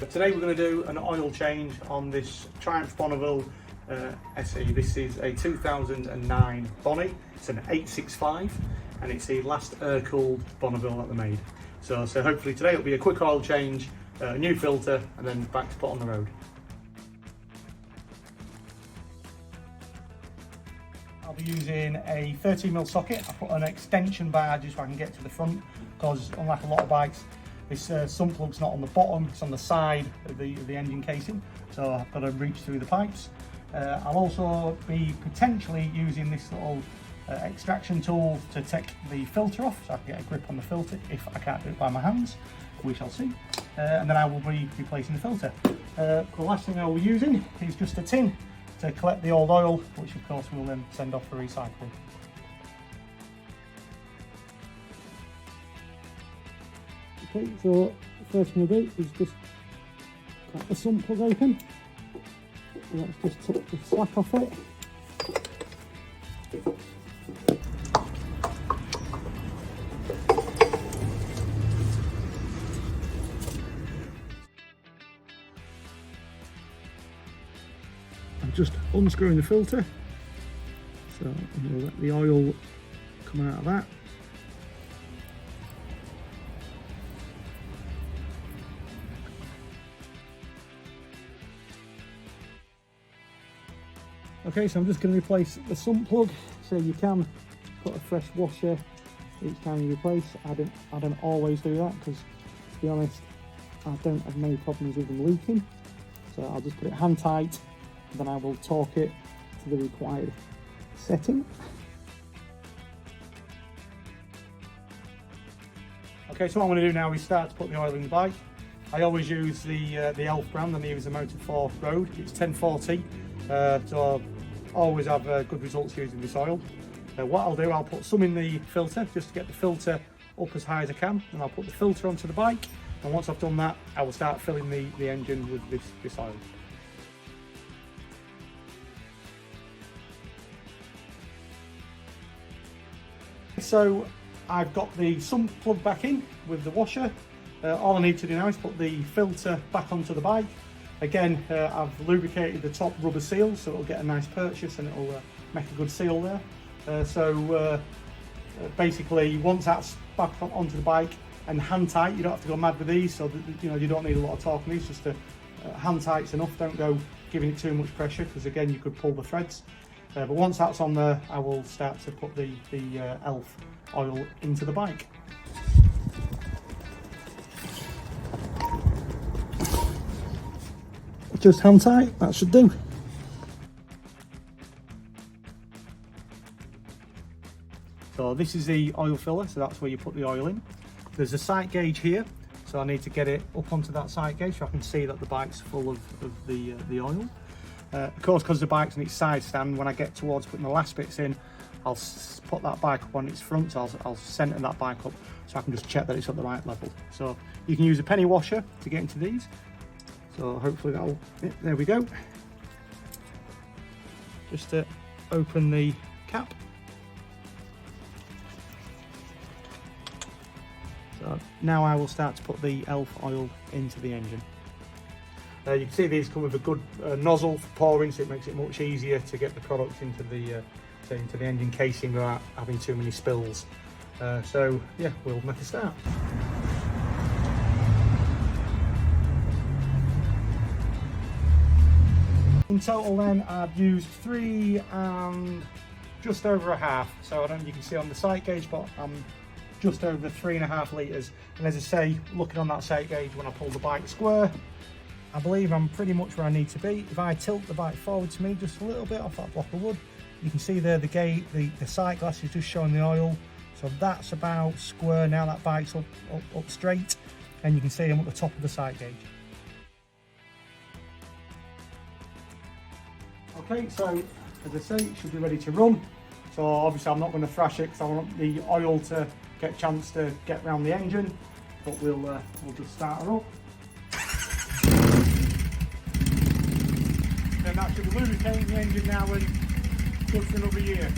Today we're going to do an oil change on this Triumph Bonneville SE. This is a 2009 Bonnie. It's an 865 and it's the last air-cooled Bonneville that they made. So hopefully today it'll be a quick oil change, a new filter, and then back to put on the road. I'll be using a 13mm socket. I put an extension bar just so I can get to the front, because unlike a lot of bikes, this sump plug's not on the bottom, it's on the side of the engine casing, so I've got to reach through the pipes. I'll also be potentially using this little extraction tool to take the filter off, so I can get a grip on the filter if I can't do it by my hands. We shall see. And then I will be replacing the filter. The last thing I will be using is just a tin to collect the old oil, which of course we'll then send off for recycling. Okay, so the first thing we'll do is just crack the sump plug open. Let's just take the slack off it. I'm just unscrewing the filter, so we'll let the oil come out of that. Okay, so I'm just going to replace the sump plug. So you can put a fresh washer each time you replace. I don't always do that, because to be honest, I don't have many problems with them leaking. So I'll just put it hand tight, and then I will torque it to the required setting. Okay, so what I'm going to do now is start to put the oil in the bike. I always use the Elf brand, and I use the Motor Road. It's 1040, so I always have good results using this oil. What I'll do, I'll put some in the filter just to get the filter up as high as I can, and I'll put the filter onto the bike, and once I've done that, I will start filling the engine with this oil. So I've got the sump plug back in with the washer. All I need to do now is put the filter back onto the bike. Again, I've lubricated the top rubber seal, so it'll get a nice purchase and it'll make a good seal there. Basically, once that's back onto the bike and hand tight, you don't have to go mad with these, so that, you don't need a lot of torque on these, just hand tight's enough. Don't go giving it too much pressure, because again you could pull the threads. But once that's on there, I will start to put the Elf oil into the bike. Just hand tight, that should do. So this is the oil filler, so that's where you put the oil in. There's a sight gauge here, so I need to get it up onto that sight gauge so I can see that the bike's full of the oil. Of course, because the bike's in its side stand, when I get towards putting the last bits in, I'll put that bike up on its front, so I'll centre that bike up so I can just check that it's at the right level. So you can use a penny washer to get into these. So hopefully that'll, there we go. Just to open the cap. So now I will start to put the Elf oil into the engine. You can see these come with a good nozzle for pouring, so it makes it much easier to get the product into the engine casing without having too many spills. So yeah, we'll make a start. In total then, I've used 3 and just over a half. So I don't know if you can see on the sight gauge, but I'm just over 3.5 litres. And as I say, looking on that sight gauge when I pull the bike square, I believe I'm pretty much where I need to be. If I tilt the bike forward to me just a little bit off that block of wood, you can see there the sight glass is just showing the oil. So that's about square now. That bike's up straight, and you can see I'm at the top of the sight gauge. Okay, so as I say, it should be ready to run. So obviously I'm not going to thrash it because I want the oil to get a chance to get around the engine, but we'll just start her up. Then that should be lubricating the engine now and good for another year.